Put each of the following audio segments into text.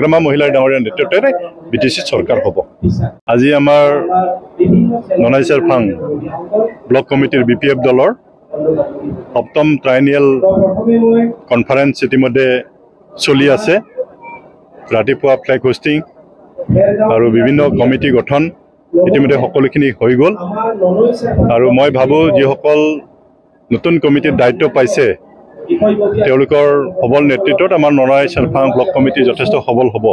গ্ৰাম্য মহিলাৰ ডাঙৰীয়া নেতৃত্বৰে বিটিসি চৰকাৰ হ'ব। আজি আমাৰ ননাইচাৰফাং ব্লক কমিটিৰ বিপিএফ দলৰ সপ্তম ট্ৰাইনিয়েল কনফাৰেন্স ইতিমধ্যে চলি আছে। ৰাতিপুৱা ফ্লেগ হোষ্টিং আৰু বিভিন্ন কমিটি গঠন ইতিমধ্যে সকলোখিনি হৈ গ'ল আৰু মই ভাবোঁ যিসকল নতুন কমিটিৰ দায়িত্ব পাইছে তেওঁলোকৰ সবল নেতৃত্বত আমাৰ ননাইচাৰফাং ব্লক কমিটি যথেষ্ট সবল হ'ব।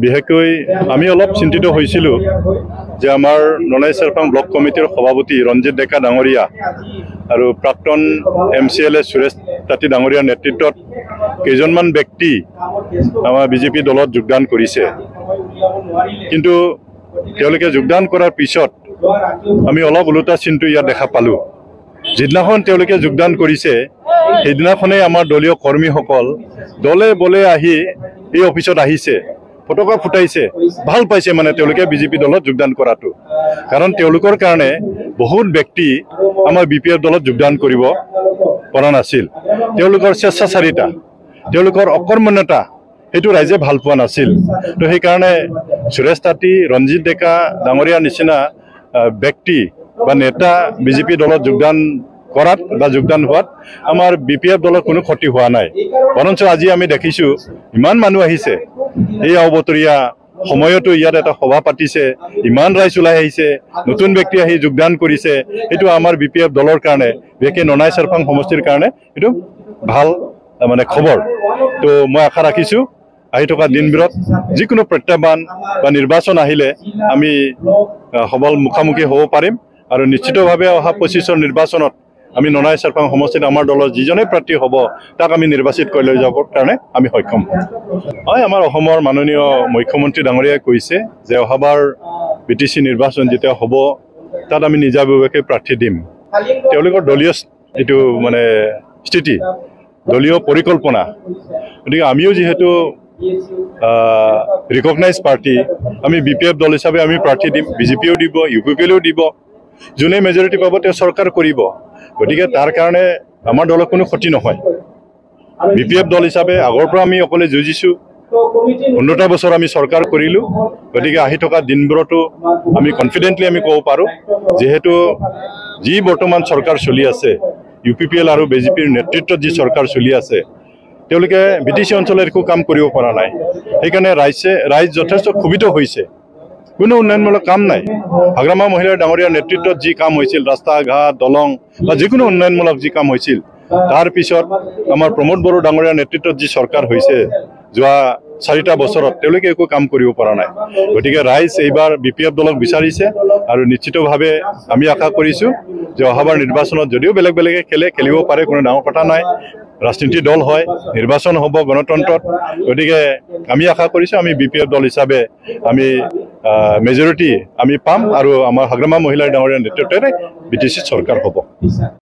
বিশেষকৈ আমি অলপ চিন্তিত হৈছিলোঁ যে আমাৰ ননাইচাৰফাং ব্লক কমিটিৰ সভাপতি ৰঞ্জিত ডেকা ডাঙৰীয়া আৰু প্ৰাক্তন MCLA সুৰেশ তাঁতী ডাঙৰীয়াৰ নেতৃত্বত কেইজনমান ব্যক্তি আমাৰ বিজেপি দলত যোগদান কৰিছে, কিন্তু তেওঁলোকে যোগদান কৰাৰ পিছত আমি অলপ ওলোটা চিনটো ইয়াত দেখা পালোঁ। যিদিনাখন তেওঁলোকে যোগদান কৰিছে সেইদিনাখনেই আমাৰ দলীয় কৰ্মীসকল দলে বলে আহি এই অফিচত আহিছে, ফটকা ফুটাইছে, ভাল পাইছে মানে তেওঁলোকে বিজেপি দলত যোগদান কৰাটো। কাৰণ তেওঁলোকৰ কাৰণে বহুত ব্যক্তি আমাৰ BPF দলত যোগদান কৰিব পৰা নাছিল। তেওঁলোকৰ স্বেচ্ছাচাৰিতা, তেওঁলোকৰ অকৰ্মণ্যতা সেইটো ৰাইজে ভাল পোৱা নাছিল। তো সেইকাৰণে সুৰেশ তাঁতী, ৰঞ্জিত ডেকা ডাঙৰীয়াৰ নিচিনা ব্যক্তি বা নেতা বিজেপি দলত যোগদান কৰাত বা যোগদান হোৱাত আমাৰ BPF দলৰ কোনো ক্ষতি হোৱা নাই। বৰঞ্চ আজি আমি দেখিছোঁ ইমান মানুহ আহিছে, এই অৱতৰীয়া সময়তো ইয়াত এটা সভা পাতিছে, ইমান ৰাইজ ওলাই আহিছে, নতুন ব্যক্তি আহি যোগদান কৰিছে। এইটো আমাৰ BPF দলৰ কাৰণে, বিশেষকৈ ননাইচাৰফাং সমষ্টিৰ কাৰণে এইটো ভাল মানে খবৰ। তো মই আশা ৰাখিছোঁ আহি থকা দিনবোৰত যিকোনো প্ৰত্যাহ্বান বা নিৰ্বাচন আহিলে আমি সবল মুখামুখি হ'ব পাৰিম আৰু নিশ্চিতভাৱে অহা 25ৰ নিৰ্বাচনত আমি ননাইচাৰফাং সমষ্টিত আমাৰ দলৰ যিজনে প্ৰাৰ্থী হ'ব তাক আমি নিৰ্বাচিত কৰি লৈ যাবৰ কাৰণে আমি সক্ষম হ'ম। হয়, আমাৰ অসমৰ মাননীয় মুখ্যমন্ত্ৰী ডাঙৰীয়াই কৈছে যে অহাবাৰ BTC নিৰ্বাচন যেতিয়া হ'ব তাত আমি নিজাববীয়াকৈ প্ৰাৰ্থী দিম। তেওঁলোকৰ দলীয় এইটো মানে স্থিতি, দলীয় পৰিকল্পনা। গতিকে আমিও যিহেতু ৰিকগনাইজ পাৰ্টি, আমি BPF দল হিচাপে আমি প্ৰাৰ্থী দিম, BJPও দিব, UPPলৈও দিব। যোনে মেজৰিটি পাব তেওঁ চৰকাৰ কৰিব। গতিকে তাৰ কাৰণে আমাৰ দলৰ কোনো ক্ষতি নহয়। BPF দল হিচাপে আগৰ পৰা আমি অকলে যুঁজিছোঁ, 15টা বছৰ আমি চৰকাৰ কৰিলোঁ। গতিকে আহি থকা দিনবোৰতো আমি কনফিডেণ্টলি আমি ক'ব পাৰোঁ যিহেতু যি বৰ্তমান চৰকাৰ চলি আছে, UPPL আৰু BJPৰ নেতৃত্বত যি চৰকাৰ চলি আছে, তেওঁলোকে BTC অঞ্চলত একো কাম কৰিব পৰা নাই। সেইকাৰণে ৰাইজ যথেষ্ট ক্ষোভিত হৈছে। কোনো উন্নয়নমূলক কাম নাই। হাগ্ৰামা মহিলাৰ ডাঙৰীয়াৰ নেতৃত্বত যি কাম হৈছিল, ৰাস্তা ঘাট দলং বা যিকোনো উন্নয়নমূলক যি কাম হৈছিল, তাৰ পিছত আমাৰ প্ৰমোদ বড়ো ডাঙৰীয়াৰ নেতৃত্বত যি চৰকাৰ হৈছে যোৱা 4টা বছৰত তেওঁলোকে একো কাম কৰিব পৰা নাই। গতিকে ৰাইজ এইবাৰ BPF দলক বিচাৰিছে আৰু নিশ্চিতভাৱে আমি আশা কৰিছোঁ যে অহাবাৰ নিৰ্বাচনত যদিও বেলেগ বেলেগে খেলিব পাৰে, কোনো ডাঙৰ কথা নাই। ৰাজনীতি দল হয়, নিৰ্বাচন হ'ব গণতন্ত্ৰত। গতিকে আমি আশা কৰিছোঁ আমি BPF দল হিচাপে আমি মেজৰিটি আমি পাম আৰু আমাৰ হাগ্ৰামা মহিলাৰ ডাঙৰীয়াৰ নেতৃত্বৰে BTC চৰকাৰ হ'ব।